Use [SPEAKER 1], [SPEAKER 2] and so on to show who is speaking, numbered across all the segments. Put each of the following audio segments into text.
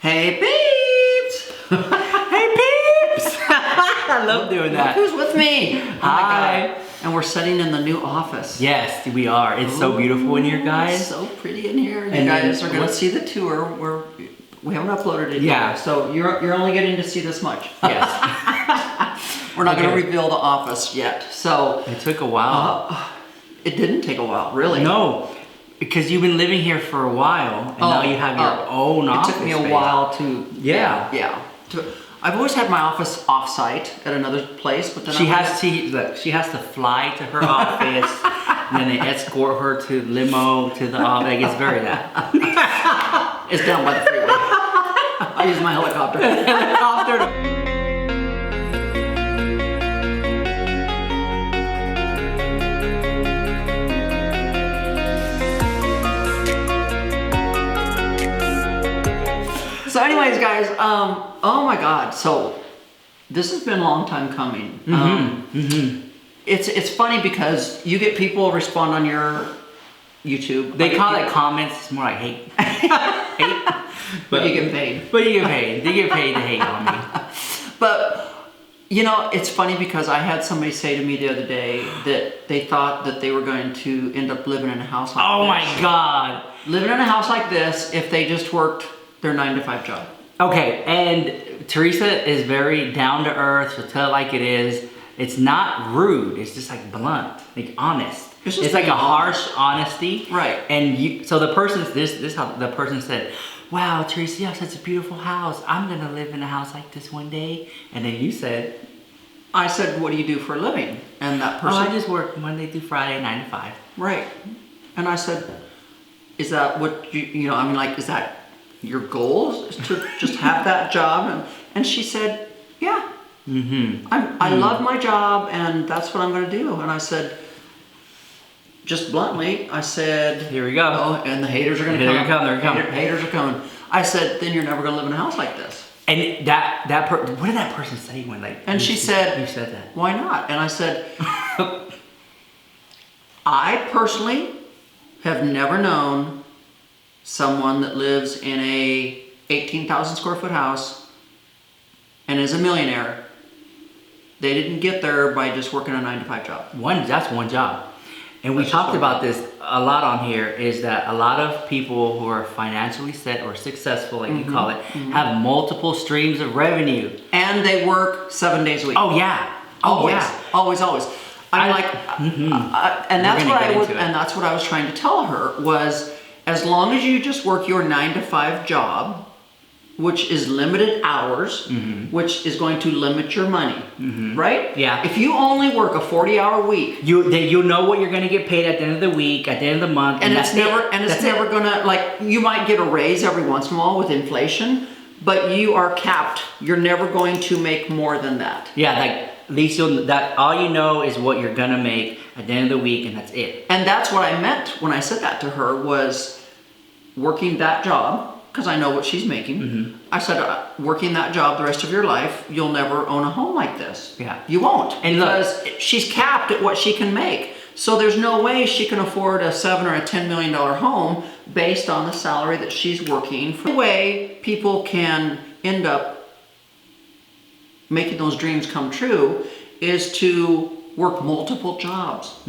[SPEAKER 1] Hey peeps!
[SPEAKER 2] Hey peeps! I love doing that.
[SPEAKER 1] Look who's with me.
[SPEAKER 2] Hi.
[SPEAKER 1] And we're sitting in the new office.
[SPEAKER 2] Yes, we are. It's so beautiful in here, guys.
[SPEAKER 1] So pretty in here. You
[SPEAKER 2] And
[SPEAKER 1] guys
[SPEAKER 2] then
[SPEAKER 1] are going to see the tour. We haven't uploaded it
[SPEAKER 2] Yeah.
[SPEAKER 1] yet, so you're only getting to see this much.
[SPEAKER 2] Yes.
[SPEAKER 1] We're not going to
[SPEAKER 2] Okay.
[SPEAKER 1] reveal the office yet. So
[SPEAKER 2] It took a while.
[SPEAKER 1] it didn't take a while, really.
[SPEAKER 2] No, because you've been living here for a while, and now you have your own office.
[SPEAKER 1] It took me a
[SPEAKER 2] space.
[SPEAKER 1] while to
[SPEAKER 2] Yeah.
[SPEAKER 1] I've always had my office off-site at another place, but then
[SPEAKER 2] She has to fly to her office, and then they escort her to limo to the office. Like, it's very that.
[SPEAKER 1] It's down by the freeway. I use my helicopter. So anyways, guys, oh my God. So this has been a long time coming. It's funny because you get people respond on your YouTube.
[SPEAKER 2] They call it comments. It's more like hate. Hate.
[SPEAKER 1] But you get paid.
[SPEAKER 2] But you get paid. They get paid to hate on me.
[SPEAKER 1] But, you know, it's funny because I had somebody say to me the other day that they thought that they were going to end up living in a house like
[SPEAKER 2] Oh
[SPEAKER 1] this.
[SPEAKER 2] my God.
[SPEAKER 1] Living in a house like this if they just worked their 9-to-5 job.
[SPEAKER 2] Okay, and Theresa is very down to earth. She'll tell it like it is. It's not rude. It's just like blunt, like honest.
[SPEAKER 1] It's just
[SPEAKER 2] It's like a
[SPEAKER 1] being
[SPEAKER 2] harsh honesty.
[SPEAKER 1] Right.
[SPEAKER 2] And so the person, this how the person said, "Wow, Theresa, you have such a beautiful house. I'm gonna live in a house like this one day." And then you said,
[SPEAKER 1] I said, what do you do for a living? And that
[SPEAKER 2] "Oh,
[SPEAKER 1] person...
[SPEAKER 2] I just work Monday through Friday, 9 to 5."
[SPEAKER 1] Right. And I said, is that what you know, I mean, like, is that your goal is to just have that job? And she said, yeah. I love my job and that's what I'm going to do. And I said, just bluntly, I said,
[SPEAKER 2] Here we go.
[SPEAKER 1] Oh, and the haters are going to
[SPEAKER 2] Here
[SPEAKER 1] come.
[SPEAKER 2] they come, they're coming.
[SPEAKER 1] Haters are coming. I said, then you're never going to live in a house like this.
[SPEAKER 2] And what did that person say when like?
[SPEAKER 1] And she said,
[SPEAKER 2] "You said that."
[SPEAKER 1] Why not? And I said, I personally have never known someone that lives in a 18,000 square foot house and is a millionaire. They didn't get there by just working a 9-to-5 job.
[SPEAKER 2] That's one job. And we
[SPEAKER 1] That's
[SPEAKER 2] talked
[SPEAKER 1] just
[SPEAKER 2] about this a lot on here, is that a lot of people who are financially set or successful, like you call it, have multiple streams of revenue.
[SPEAKER 1] And they work 7 days a week.
[SPEAKER 2] Oh yeah.
[SPEAKER 1] Always,
[SPEAKER 2] yeah.
[SPEAKER 1] always. I'm like, and that's
[SPEAKER 2] We're
[SPEAKER 1] what
[SPEAKER 2] gonna
[SPEAKER 1] I
[SPEAKER 2] get
[SPEAKER 1] was,
[SPEAKER 2] into it.
[SPEAKER 1] and that's what I was trying to tell her was, as long as you just work your 9-to-5 job, which is limited hours, which is going to limit your money, right?
[SPEAKER 2] Yeah.
[SPEAKER 1] If you only work a 40-hour week,
[SPEAKER 2] You know what you're gonna get paid at the end of the week, at the end of the month,
[SPEAKER 1] and
[SPEAKER 2] that's
[SPEAKER 1] it's never,
[SPEAKER 2] it.
[SPEAKER 1] and it's
[SPEAKER 2] That's
[SPEAKER 1] never
[SPEAKER 2] it.
[SPEAKER 1] gonna, like, you might get a raise every once in a while with inflation, but you are capped. You're never going to make more than that.
[SPEAKER 2] Yeah, like at least that all you know is what you're gonna make at the end of the week, and that's it.
[SPEAKER 1] And that's what I meant when I said that to her, was working that job, because I know what she's making. I said, working that job the rest of your life, you'll never own a home like this.
[SPEAKER 2] Yeah.
[SPEAKER 1] You won't.
[SPEAKER 2] And look-
[SPEAKER 1] because she's capped at what she can make. So there's no way she can afford a $7 or a $10 million home based on the salary that she's working. The way people can end up making those dreams come true is to work multiple jobs.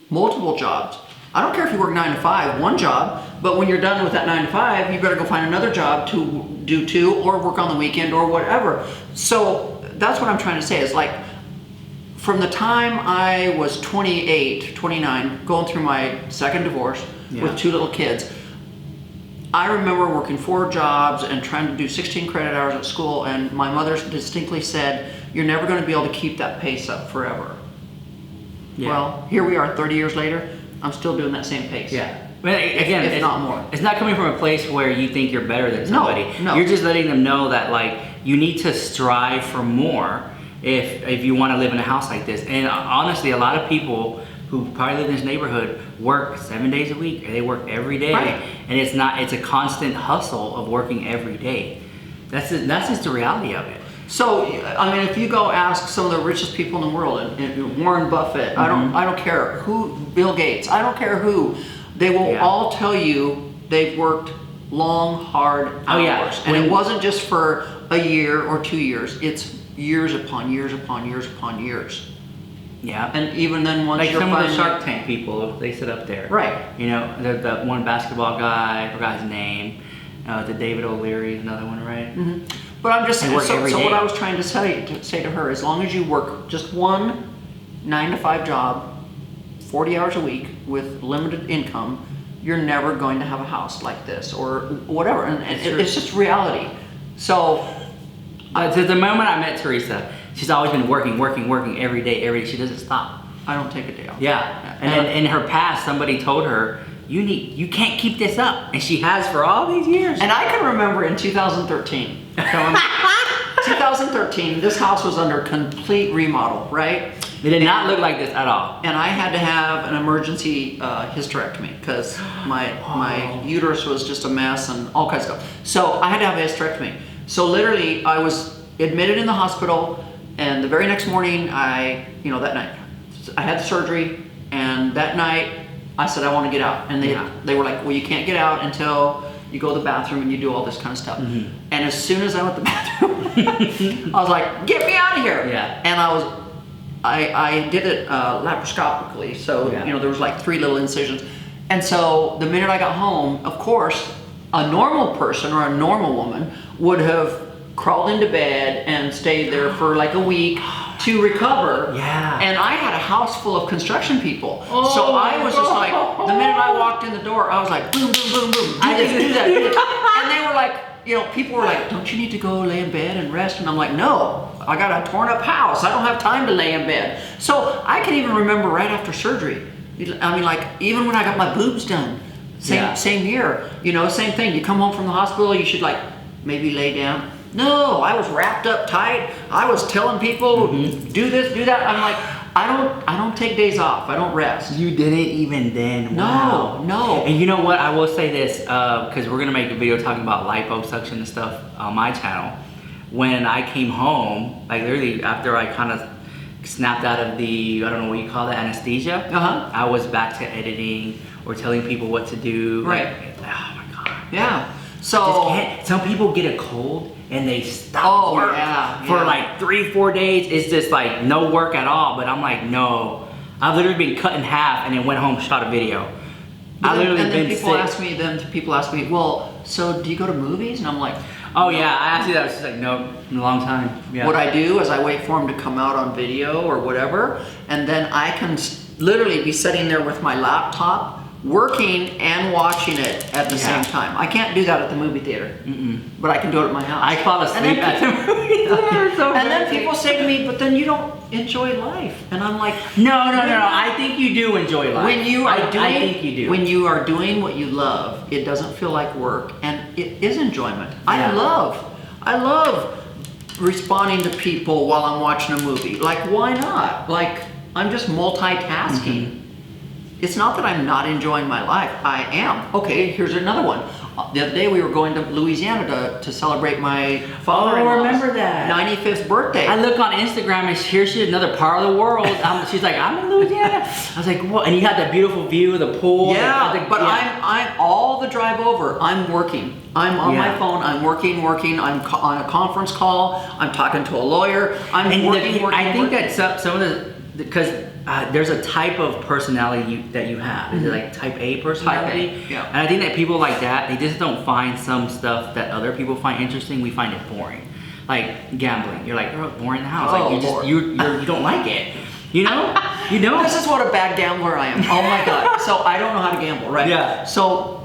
[SPEAKER 1] Multiple jobs. I don't care if you work 9 to 5, one job, but when you're done with that 9 to 5, you better go find another job to do too, or work on the weekend or whatever. So that's what I'm trying to say is, like, from the time I was 28, 29, going through my second divorce with 2 little kids, I remember working 4 jobs and trying to do 16 credit hours at school, and my mother distinctly said, you're never going to be able to keep that pace up forever.
[SPEAKER 2] Yeah.
[SPEAKER 1] Well, here we are 30 years later, I'm still doing that same pace.
[SPEAKER 2] Yeah. But again,
[SPEAKER 1] if
[SPEAKER 2] it's
[SPEAKER 1] not more.
[SPEAKER 2] It's not coming from a place where you think you're better than somebody.
[SPEAKER 1] No.
[SPEAKER 2] You're just letting them know that, like, you need to strive for more if you want to live in a house like this. And honestly, a lot of people who probably live in this neighborhood work 7 days a week, or they work every day.
[SPEAKER 1] Right.
[SPEAKER 2] And it's a constant hustle of working every day. That's just the reality of it.
[SPEAKER 1] So, I mean, if you go ask some of the richest people in the world, and Warren Buffett, I don't care who, Bill Gates, I don't care who, they will all tell you they've worked long, hard hours.
[SPEAKER 2] Oh, yeah.
[SPEAKER 1] And it wasn't just for a year or 2 years. It's years upon years upon years upon years.
[SPEAKER 2] Yeah.
[SPEAKER 1] And even then, once
[SPEAKER 2] Like
[SPEAKER 1] you're
[SPEAKER 2] some of the
[SPEAKER 1] finally-
[SPEAKER 2] Shark Tank people, they sit up there.
[SPEAKER 1] Right.
[SPEAKER 2] You know, the one basketball guy, I forgot his name. The David O'Leary, another one, right?
[SPEAKER 1] Mm-hmm. But I'm just
[SPEAKER 2] They
[SPEAKER 1] saying,
[SPEAKER 2] work every
[SPEAKER 1] so
[SPEAKER 2] day.
[SPEAKER 1] what I was trying to say to her, as long as you work just one 9-to-5 job, 40 hours a week with limited income, you're never going to have a house like this or whatever. And it's just reality. So,
[SPEAKER 2] To the moment I met Theresa, she's always been working every day. She doesn't stop.
[SPEAKER 1] I don't take a day off.
[SPEAKER 2] Yeah. And then in her past, somebody told her, you can't keep this up. And she has for all these years.
[SPEAKER 1] And I can remember in 2013, 2013, this house was under complete remodel, right?
[SPEAKER 2] It did not look like this at all.
[SPEAKER 1] And I had to have an emergency hysterectomy because my uterus was just a mess and all kinds of stuff. So I had to have a hysterectomy. So literally, I was admitted in the hospital, and the very next morning, that night, I had the surgery, and that night, I said I want to get out, and they were like, well, you can't get out until you go to the bathroom and you do all this kind of stuff.
[SPEAKER 2] Mm-hmm.
[SPEAKER 1] And as soon as I went to the bathroom, I was like, get me out of here.
[SPEAKER 2] Yeah.
[SPEAKER 1] And I did it laparoscopically, so there was like 3 little incisions. And so the minute I got home, of course, a normal person or a normal woman would have crawled into bed and stayed there for like a week to recover.
[SPEAKER 2] Yeah.
[SPEAKER 1] And I had a house full of construction people. So I was just like, the minute I walked in the door, I was like, boom, boom, boom, boom. Do this, do that, do that. And they were like, people were like, don't you need to go lay in bed and rest? And I'm like, no, I got a torn up house. I don't have time to lay in bed. So I can even remember right after surgery. I mean, like, even when I got my boobs done, same year, same thing. You come home from the hospital, you should like maybe lay down. No, I was wrapped up tight. I was telling people, do this, do that. I'm like, I don't take days off. I don't rest.
[SPEAKER 2] You didn't even then. Wow.
[SPEAKER 1] No.
[SPEAKER 2] And you know what? I will say this, because we're gonna make a video talking about liposuction and stuff on my channel. When I came home, like literally after I kind of snapped out of the, I don't know what you call that, anesthesia. I was back to editing or telling people what to do.
[SPEAKER 1] Right.
[SPEAKER 2] Like, oh my God.
[SPEAKER 1] Yeah.
[SPEAKER 2] Just
[SPEAKER 1] So
[SPEAKER 2] can't. Some people get a cold and they stop work for like 3-4 days. It's just like no work at all. But I'm like, no. I've literally been cut in half and then went home, shot a video.
[SPEAKER 1] People ask me, well, so do you go to movies? And I'm like,
[SPEAKER 2] oh yeah, I asked you that. I was just like, no, in a long time. Yeah.
[SPEAKER 1] What I do is I wait for them to come out on video or whatever, and then I can literally be sitting there with my laptop, working and watching it at the same time. I can't do that at the movie theater, but I can do it at my house.
[SPEAKER 2] I fall asleep at the movie theater.
[SPEAKER 1] And then people say to me, but then you don't enjoy life. And I'm like,
[SPEAKER 2] no. I think you do enjoy life.
[SPEAKER 1] When you are
[SPEAKER 2] I think you do.
[SPEAKER 1] When you are doing what you love, it doesn't feel like work, and it is enjoyment. I love responding to people while I'm watching a movie. Like, why not? Like, I'm just multitasking. It's not that I'm not enjoying my life. I am. Okay, here's another one. The other day we were going to Louisiana to celebrate my father-in-law's
[SPEAKER 2] remember that.
[SPEAKER 1] 95th birthday.
[SPEAKER 2] I look on Instagram and here's another part of the world. She's like, I'm in Louisiana. I was like, what? And you had that beautiful view of the pool.
[SPEAKER 1] I'm all the drive over. I'm working. I'm on my phone. I'm working. I'm on a conference call. I'm talking to a lawyer. I'm working.
[SPEAKER 2] I think that some of the, because there's a type of personality that you have. Is it like type A personality?
[SPEAKER 1] Type A, yeah.
[SPEAKER 2] And I think that people like that, they just don't find some stuff that other people find interesting. We find it boring. Like gambling. You're like, oh, boring in the house. Like you don't like it. You know?
[SPEAKER 1] This is what a bad gambler I am. Oh my God. So I don't know how to gamble, right?
[SPEAKER 2] Yeah.
[SPEAKER 1] So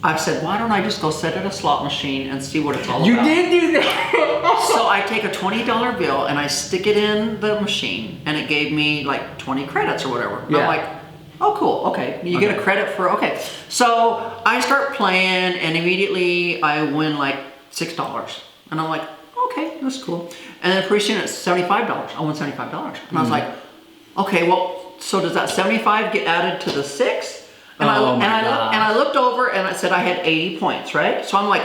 [SPEAKER 1] I've said, why don't I just go sit at a slot machine and see what it's all about?
[SPEAKER 2] You did do that.
[SPEAKER 1] So I take a $20 bill and I stick it in the machine, and it gave me like 20 credits or whatever. And I'm like, oh cool, okay. You get a credit for, okay. So I start playing, and immediately I win like $6. And I'm like, okay, that's cool. And then pretty soon it's $75. I won $75. And I was like, okay, well, so does that 75 get added to the 6? And I looked over and I said I had 80 points, right? So I'm like,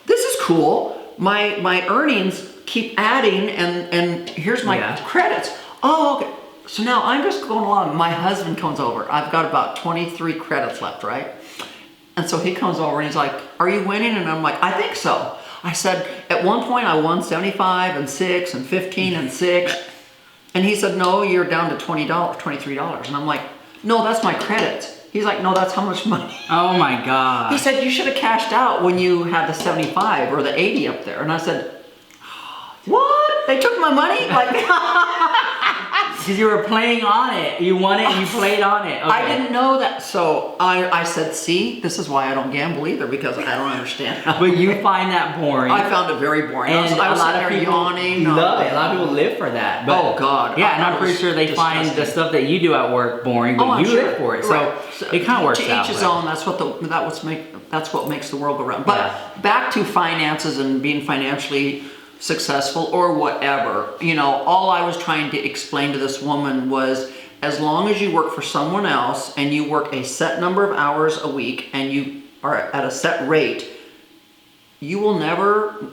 [SPEAKER 1] this is cool. My earnings keep adding, and here's my credits. Oh, okay. So now I'm just going along. My husband comes over. I've got about 23 credits left, right? And so he comes over and he's like, are you winning? And I'm like, I think so. I said, at one point I won 75 and 6 and 15 and 6. And he said, no, you're down to $20, $23. And I'm like, no, that's my credits. He's like, no, that's how much money.
[SPEAKER 2] Oh my God.
[SPEAKER 1] He said, you should have cashed out when you had the 75 or the 80 up there. And I said, what? They took my money? Like,
[SPEAKER 2] because you were playing on it. You won it and you played on it. Okay.
[SPEAKER 1] I didn't know that. So I said, see, this is why I don't gamble either, because I don't understand.
[SPEAKER 2] But you find that boring.
[SPEAKER 1] I found it very boring.
[SPEAKER 2] And
[SPEAKER 1] I was
[SPEAKER 2] a lot
[SPEAKER 1] sitting
[SPEAKER 2] of
[SPEAKER 1] there
[SPEAKER 2] people
[SPEAKER 1] yawning.
[SPEAKER 2] love it. A lot of people live for that. But,
[SPEAKER 1] oh God.
[SPEAKER 2] Yeah, and I'm pretty sure they find the stuff that you do at work boring, but you live for it. So it kind of works out.
[SPEAKER 1] To each his own. That's what makes the world go round. But back to finances and being financially successful or whatever, you know, all I was trying to explain to this woman was, as long as you work for someone else and you work a set number of hours a week and you are at a set rate, you will never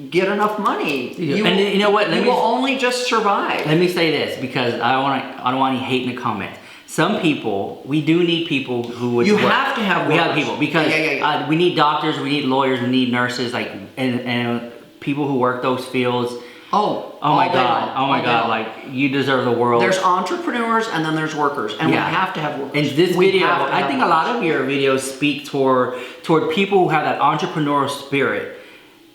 [SPEAKER 1] get enough money.
[SPEAKER 2] And you know what?
[SPEAKER 1] You will only just survive.
[SPEAKER 2] Let me say this, because I don't want any hate in the comments. Some people, we do need people who would.
[SPEAKER 1] You
[SPEAKER 2] work.
[SPEAKER 1] have to have.
[SPEAKER 2] We have people because we need doctors, we need lawyers, we need nurses, like and people who work those fields. Oh my God! Like, you deserve the world.
[SPEAKER 1] There's entrepreneurs and then there's workers, and we have to have workers.
[SPEAKER 2] In this video, I think a lot of your videos speak toward people who have that entrepreneurial spirit.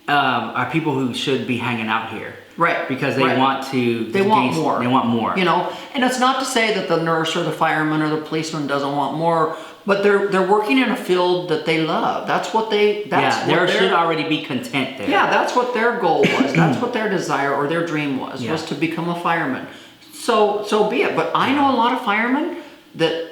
[SPEAKER 2] Are people who should be hanging out here,
[SPEAKER 1] right?
[SPEAKER 2] Because they want to.
[SPEAKER 1] They want more.
[SPEAKER 2] They want more.
[SPEAKER 1] You know, and it's not to say that the nurse or the fireman or the policeman doesn't want more. But they're working in a field that they love. That's what they.
[SPEAKER 2] There should already be content there.
[SPEAKER 1] Yeah, that's what their goal was. That's what their desire or their dream was to become a fireman. So be it. But I know a lot of firemen that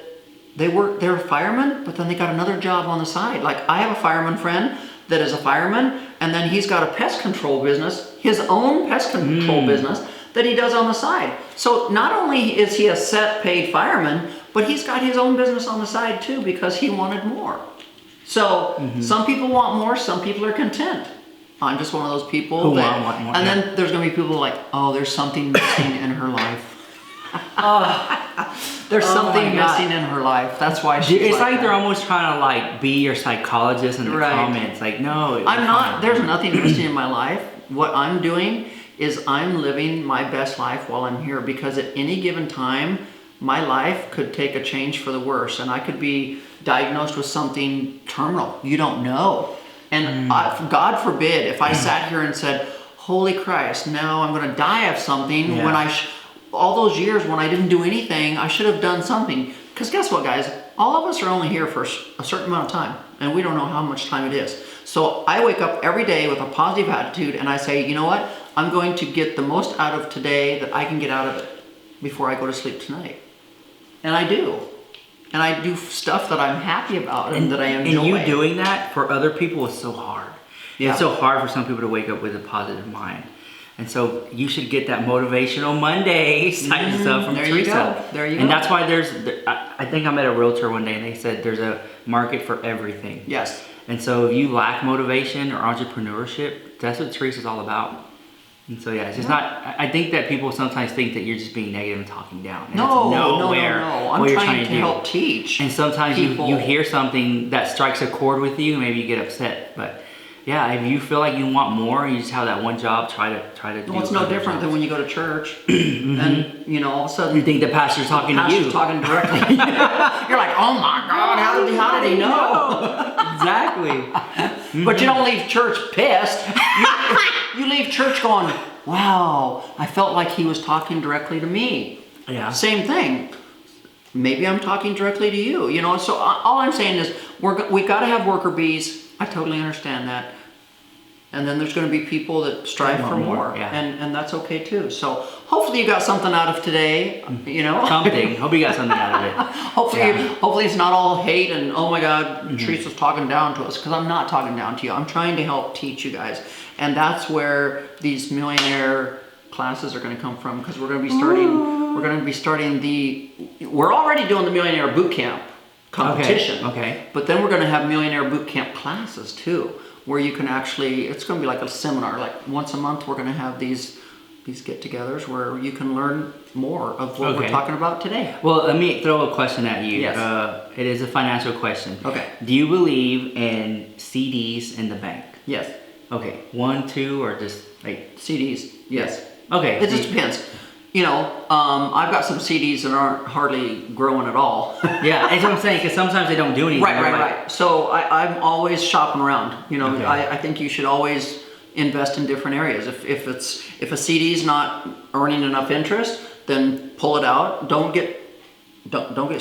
[SPEAKER 1] they're firemen, but then they got another job on the side. Like, I have a fireman friend that is a fireman, and then he's got a pest control business, his own pest control business that he does on the side. So not only is he a set paid fireman, but he's got his own business on the side too, because he wanted more. So some people want more, some people are content. I'm just one of those people
[SPEAKER 2] who want more.
[SPEAKER 1] And then there's gonna be people like, oh, there's something missing in her life. There's something missing in her life. That's why she's
[SPEAKER 2] It's like
[SPEAKER 1] that.
[SPEAKER 2] they're almost trying to like be your psychologist in the comments. Like, no,
[SPEAKER 1] I'm not. There's nothing missing in my life. What I'm doing is I'm living my best life while I'm here, because at any given time, my life could take a change for the worse, and I could be diagnosed with something terminal. You don't know. And God forbid if I sat here and said, holy Christ, now I'm going to die of something when all those years when I didn't do anything, I should have done something. Because guess what, guys? All of us are only here for a certain amount of time, and we don't know how much time it is. So I wake up every day with a positive attitude, and I say, you know what? I'm going to get the most out of today that I can get out of it before I go to sleep tonight. And I do. And I do stuff that I'm happy about and that I enjoy.
[SPEAKER 2] And you doing that for other people is so hard.
[SPEAKER 1] Yeah.
[SPEAKER 2] It's so hard for some people to wake up with a positive mind. And so you should get that motivational Monday type stuff from Theresa.
[SPEAKER 1] You go. There you go.
[SPEAKER 2] And that's why I think I met a realtor one day and they said there's a market for everything.
[SPEAKER 1] Yes.
[SPEAKER 2] And so if you lack motivation or entrepreneurship, that's what Theresa's all about. And so it's just not. I think that people sometimes think that you're just being negative and talking down. And
[SPEAKER 1] No.
[SPEAKER 2] I'm
[SPEAKER 1] trying to help teach.
[SPEAKER 2] And sometimes you hear something that strikes a chord with you, maybe you get upset. But if you feel like you want more, and you just have that one job, try to do.
[SPEAKER 1] Well, it's no different than when you go to church, and all of a sudden
[SPEAKER 2] you think the pastor's talking to you.
[SPEAKER 1] Talking directly. You're like, oh my God, how did he know?
[SPEAKER 2] Exactly.
[SPEAKER 1] But you don't leave church pissed. You leave church going, wow, I felt like he was talking directly to me.
[SPEAKER 2] Yeah.
[SPEAKER 1] Same thing. Maybe I'm talking directly to you. You know. So all I'm saying is we got to have worker bees. I totally understand that. And then there's going to be people that strive for more, and that's okay too. So hopefully you got something out of today, you know.
[SPEAKER 2] Something. Hope you got something out of it.
[SPEAKER 1] Hopefully it's not all hate and oh my God, Theresa's talking down to us, because I'm not talking down to you. I'm trying to help teach you guys, and that's where these millionaire classes are going to come from, because we're going to be starting. We're going to be starting We're already doing the millionaire boot camp competition.
[SPEAKER 2] Okay.
[SPEAKER 1] But then we're going to have millionaire boot camp classes too, where you can actually, it's going to be like a seminar. Like once a month, we're going to have these these get-togethers where you can learn more of what we're talking about today.
[SPEAKER 2] Well, let me throw a question at you.
[SPEAKER 1] Yes.
[SPEAKER 2] It is a financial question.
[SPEAKER 1] Okay.
[SPEAKER 2] Do you believe in CDs in the bank?
[SPEAKER 1] Yes.
[SPEAKER 2] Okay. 1, 2, or just like
[SPEAKER 1] CDs. Yes.
[SPEAKER 2] Okay.
[SPEAKER 1] It just depends. You know, I've got some CDs that aren't hardly growing at all.
[SPEAKER 2] Yeah, that's what I'm saying, because sometimes they don't do anything.
[SPEAKER 1] Right. So I'm always shopping around. You know,
[SPEAKER 2] Okay.
[SPEAKER 1] I think you should always invest in different areas. If a CD is not earning enough interest, then pull it out. Don't get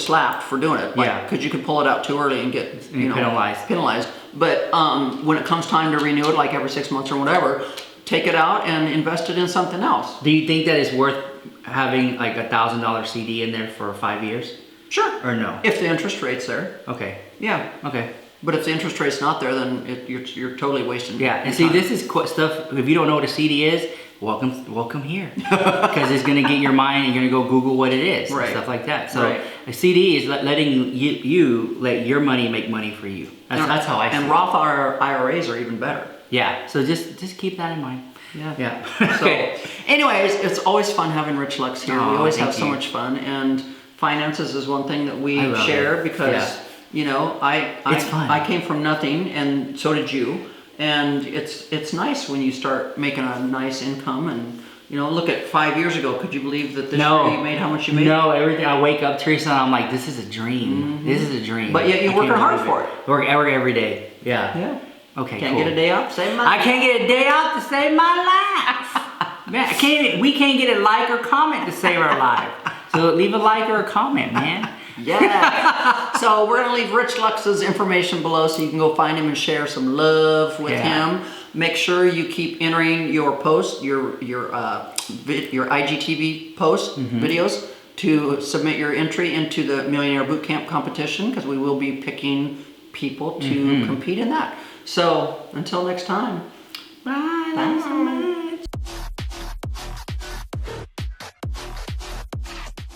[SPEAKER 1] slapped for doing it. Because you could pull it out too early and get penalized. But when it comes time to renew it, like every 6 months or whatever, take it out and invest it in something else.
[SPEAKER 2] Do you think that it's worth having like $1,000 CD in there for 5 years?
[SPEAKER 1] Sure.
[SPEAKER 2] Or no?
[SPEAKER 1] If the interest rate's there.
[SPEAKER 2] Okay.
[SPEAKER 1] Yeah.
[SPEAKER 2] Okay.
[SPEAKER 1] But if the interest rate's not there, then you're totally wasting.
[SPEAKER 2] Yeah, and see,
[SPEAKER 1] time.
[SPEAKER 2] this is stuff. If you don't know what a CD is, welcome here, because it's gonna get your mind, and you're gonna go Google what it is, and stuff like that. So a CD is letting you let your money make money for you. That's how I see it.
[SPEAKER 1] And Roth IRAs are even better.
[SPEAKER 2] Yeah. So just keep that in mind.
[SPEAKER 1] Yeah.
[SPEAKER 2] Okay.
[SPEAKER 1] So, anyways, it's always fun having richlux here.
[SPEAKER 2] Oh,
[SPEAKER 1] we always have
[SPEAKER 2] thank
[SPEAKER 1] so
[SPEAKER 2] you.
[SPEAKER 1] much fun, and finances is one thing that we share because you know
[SPEAKER 2] It's fun.
[SPEAKER 1] I came from nothing, and so did you. And it's nice when you start making a nice income, and you know, look at 5 years ago. Could you believe that this year you made how much you made?
[SPEAKER 2] No, everything. I wake up, Theresa, and I'm like, this is a dream. This is a dream.
[SPEAKER 1] But yet you're working hard for it.
[SPEAKER 2] I work every day. Yeah. Okay.
[SPEAKER 1] Can't get a day off to save my life.
[SPEAKER 2] I can't get a day off to save my life. Man, we can't get a like or comment to save our life. So leave a like or a comment, man.
[SPEAKER 1] Yeah. So we're gonna leave Rich Lux's information below so you can go find him and share some love with him. Make sure you keep entering your post, your IGTV post videos to submit your entry into the Millionaire Bootcamp competition, because we will be picking people to compete in that. So until next time.
[SPEAKER 2] Bye.